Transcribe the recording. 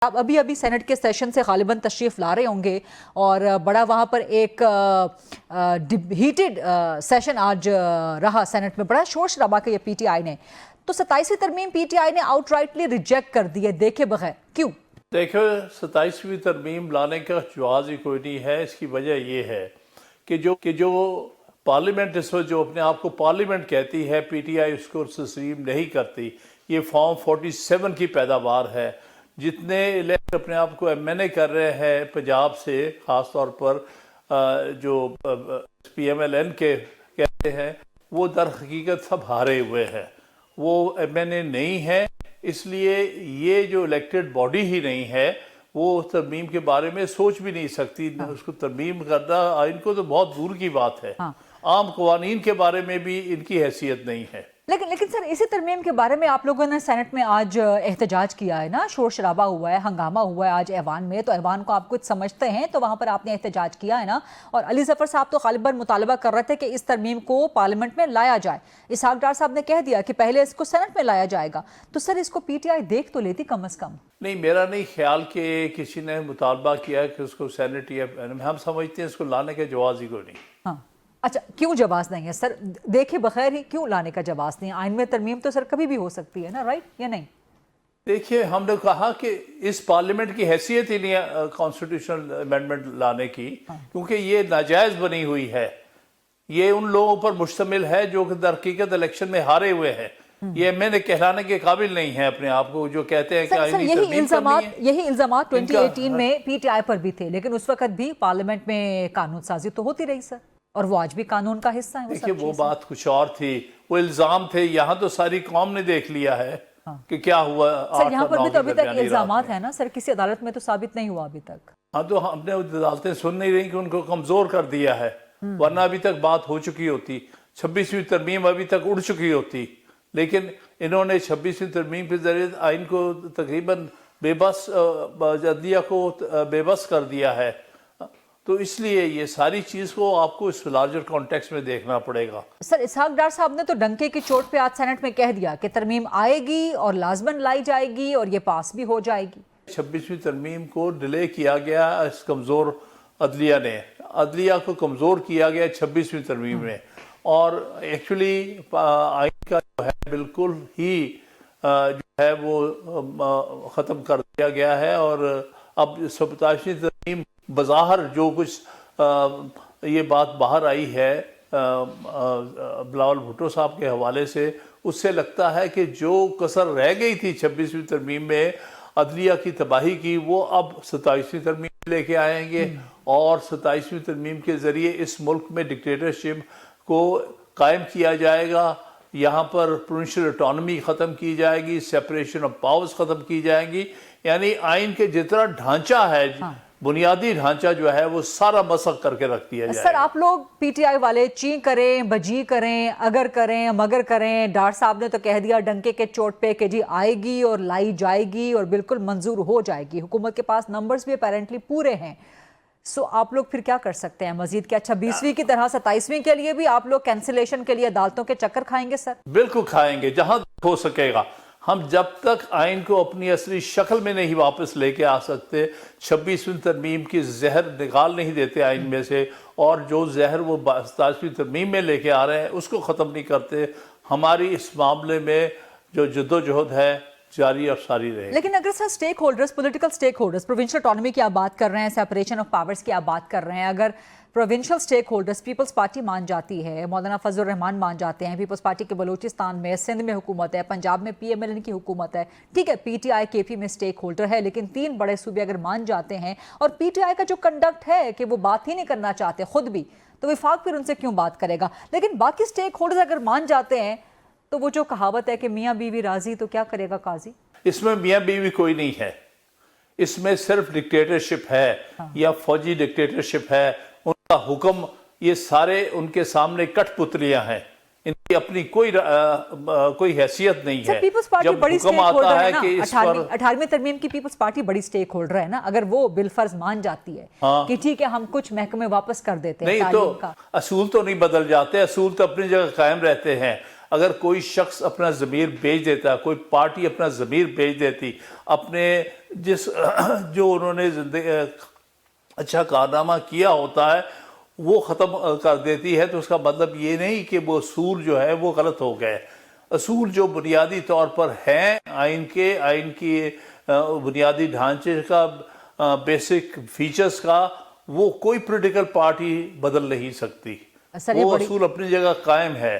आप अभी अभी सेनेट के सेशन से गालिबन तशरीफ ला रहे होंगे और बड़ा वहाँ पर एक हीटेड सेशन आज रहा सेनेट में, बड़ा शोर शराबा किया पीटीआई ने। तो 27वीं तरमीम पीटीआई ने आउटराइटली रिजेक्ट कर दी है देखे बगैर, क्यों? देखो 27वीं तरमीम लाने का जवाब ही कोई नहीं है। इसकी वजह ये है कि जो पार्लियामेंट इस वक्त जो अपने आप को पार्लियामेंट कहती है, पीटीआई उसको तस्लीम नहीं करती। ये फॉर्म 47 की पैदावार है। जितने इलेक्ट अपने आप को एमएनए कर रहे हैं पंजाब से, ख़ास तौर पर जो पीएमएलएन के कहते हैं, वो दर हकीकत सब हारे हुए हैं, वो एमएनए नहीं है। इसलिए ये जो इलेक्टेड बॉडी ही नहीं है, वो तरमीम के बारे में सोच भी नहीं सकती। उसको तरमीम करना आइन को तो बहुत दूर की बात है। आम कवानीन के बारे में भी इनकी हैसियत नहीं है। लेकिन सर, इसी तरमीम के बारे में आप लोगों ने सेनेट में आज एहतजाज किया है ना, शोर शराबा हुआ है, हंगामा हुआ है आज ऐवान में। तो ऐवान को आप कुछ समझते हैं, तो वहाँ पर आपने एहतजाज किया है ना। और अली जफर साहब तो गालिबन मुतालबा कर रहे थे कि इस तरमीम को पार्लियामेंट में लाया जाए। इसहाक डार साहब ने कह दिया कि पहले इसको सेनेट में लाया जाएगा। तो सर, इसको पीटीआई देख तो लेती कम अज़ कम। नहीं, मेरा नहीं ख्याल कि किसी ने मुतालबा किया कि उसको सेनेट या हम समझते हैं इसको लाने का जवाब ही कोई नहीं। हाँ, अच्छा, क्यों जवाब नहीं है सर? देखे बगैर ही क्यों लाने का जवाब नहीं है? आइन में तरमीम तो सर कभी भी हो सकती है ना, राइट या नहीं? देखिए, हमने कहा कि इस पार्लियामेंट की हैसियत ही नहीं है कॉन्स्टिट्यूशनल अमेंडमेंट लाने की, क्योंकि ये नाजायज बनी हुई है। ये उन लोगों पर मुश्तमिल है जो कि दर हकीकत इलेक्शन में हारे हुए हैं। ये मैंने कहलाने के काबिल नहीं है अपने आप को, जो कहते हैं कि यही इल्जाम 2018 में पीटीआई पर भी थे, लेकिन उस वक्त भी पार्लियामेंट में कानून साजी तो होती रही सर, और वो आज भी कानून का हिस्सा है। देखिए, वो बात कुछ और थी, वो इल्जाम थे। यहाँ तो सारी कौम ने देख लिया है कि क्या हुआ। सर, यहाँ पर भी तो अभी तक इल्जामात है ना सर, किसी अदालत में तो साबित नहीं हुआ अभी तक। हाँ, तो हमने अदालतें सुन नहीं रही कि उनको कमजोर कर दिया है, वरना अभी तक बात हो चुकी होती। 26वीं तरमीम अभी तक उड़ चुकी होती, लेकिन इन्होंने 26वीं तरमीम के जरिए आइन को तकरीबन बेबस, अदलिया को बेबस कर दिया है। तो इसलिए ये सारी चीज को आपको इस लार्जर कॉन्टेक्स्ट में देखना पड़ेगा। सर, इसहाक डार साहब ने तो डंके की चोट पे आज सेनेट में कह दिया कि तरमीम आएगी और लाजमन लाई जाएगी और ये पास भी हो जाएगी। 26वीं तरमीम को डिले किया गया इस कमजोर अदलिया ने, अदलिया को कमजोर किया गया 26वीं तरमीम में। और एक्चुअली आइन का जो है बिल्कुल ही जो है वो खत्म कर दिया गया है। और अब 27वीं तरमीम बज़ाहिर जो कुछ ये बात बाहर आई है बिलावल भुट्टो साहब के हवाले से, उससे लगता है कि जो कसर रह गई थी 26वीं तरमीम में अदलिया की तबाही की, वो अब 27वीं तरमीम लेके आएंगे। और 27वीं तरमीम के ज़रिए इस मुल्क में डिक्टेटरशिप को कायम किया जाएगा। यहाँ पर प्रोविंशियल ऑटोनॉमी ख़त्म की जाएगी, सेपरेशन ऑफ पावर्स ख़त्म की जाएंगी। यानी आइन के जितना ढांचा है, बुनियादी ढांचा जो है, वो सारा मसक करके रख दिया जाएगा। सर, आप लोग पीटीआई वाले ची करें, बजी करें, अगर करें, मगर करें, डार साहब ने तो कह दिया डंके के चोट पे कि जी आएगी और लाई जाएगी और बिल्कुल मंजूर हो जाएगी। हुकूमत के पास नंबर्स भी अपेरेंटली पूरे हैं। सो आप लोग फिर क्या कर सकते हैं मजीद? क्या 26वीं की तरह 27वीं के लिए भी आप लोग कैंसिलेशन के लिए अदालतों के चक्कर खाएंगे? सर, बिल्कुल खाएंगे, जहां हो सकेगा। हम जब तक आइन को अपनी असली शक्ल में नहीं वापस लेके आ सकते, 26वीं तरमीम की जहर निकाल नहीं देते आइन में से, और जो जहर वो 27वीं तरमीम में लेके आ रहे हैं उसको ख़त्म नहीं करते, हमारी इस मामले में जो जद्दोजहद है जारी और सारी रहे। लेकिन अगर sir stakeholders, political stakeholders, provincial autonomy की आप बात कर रहे हैं, सेपरेशन ऑफ पावर्स की आप बात कर रहे हैं, अगर provincial stakeholders Peoples Party मान जाती है, मौलाना फजल रहमान मान जाते हैं, पीपल्स पार्टी के बलूचिस्तान में, सिंध में हुकूमत है, पंजाब में पीएमएलएन की हुकूमत है, ठीक है, पीटीआई केपी में स्टेक होल्डर है, लेकिन 3 बड़े सूबे अगर मान जाते हैं और पीटीआई का जो कंडक्ट है कि वो बात ही नहीं करना चाहते खुद भी, तो विफाक फिर उनसे क्यों बात करेगा? लेकिन बाकी स्टेक होल्डर्स अगर मान जाते हैं, तो वो जो कहावत है कि मियाँ बीवी राजी, तो क्या करेगा काजी? इसमें मियाँ बीवी कोई नहीं है, इसमें सिर्फ डिक्टेटरशिप है। या फौजी डिक्टेटरशिप है, उनका हुक्म, ये सारे उनके सामने कठपुतलियां हैं, इनकी अपनी कोई हैसियत नहीं है। पीपल्स पार्टी जब बड़ी हुक्म आता है कि इस पर 18वीं तरमीम की पीपल्स पार्टी बड़ी स्टेक होल्डर है ना, अगर वो बिलफर्ज मान जाती है कि ठीक है हम कुछ महकमे वापस कर देते हैं, नहीं तो असूल तो नहीं बदल जाते, असूल तो अपनी जगह कायम रहते हैं। اگر کوئی شخص اپنا ضمیر بیچ دیتا، کوئی پارٹی اپنا ضمیر بیچ دیتی، اپنے جس جو انہوں نے اچھا کارنامہ کیا ہوتا ہے وہ ختم کر دیتی ہے، تو اس کا مطلب یہ نہیں کہ وہ اصول جو ہے وہ غلط ہو گئے۔ اصول جو بنیادی طور پر ہیں آئین کی بنیادی ڈھانچے کا، بیسک فیچرز کا، وہ کوئی پولیٹیکل پارٹی بدل نہیں سکتی، سر، یہ وہ بڑی اصول اپنی جگہ قائم ہے۔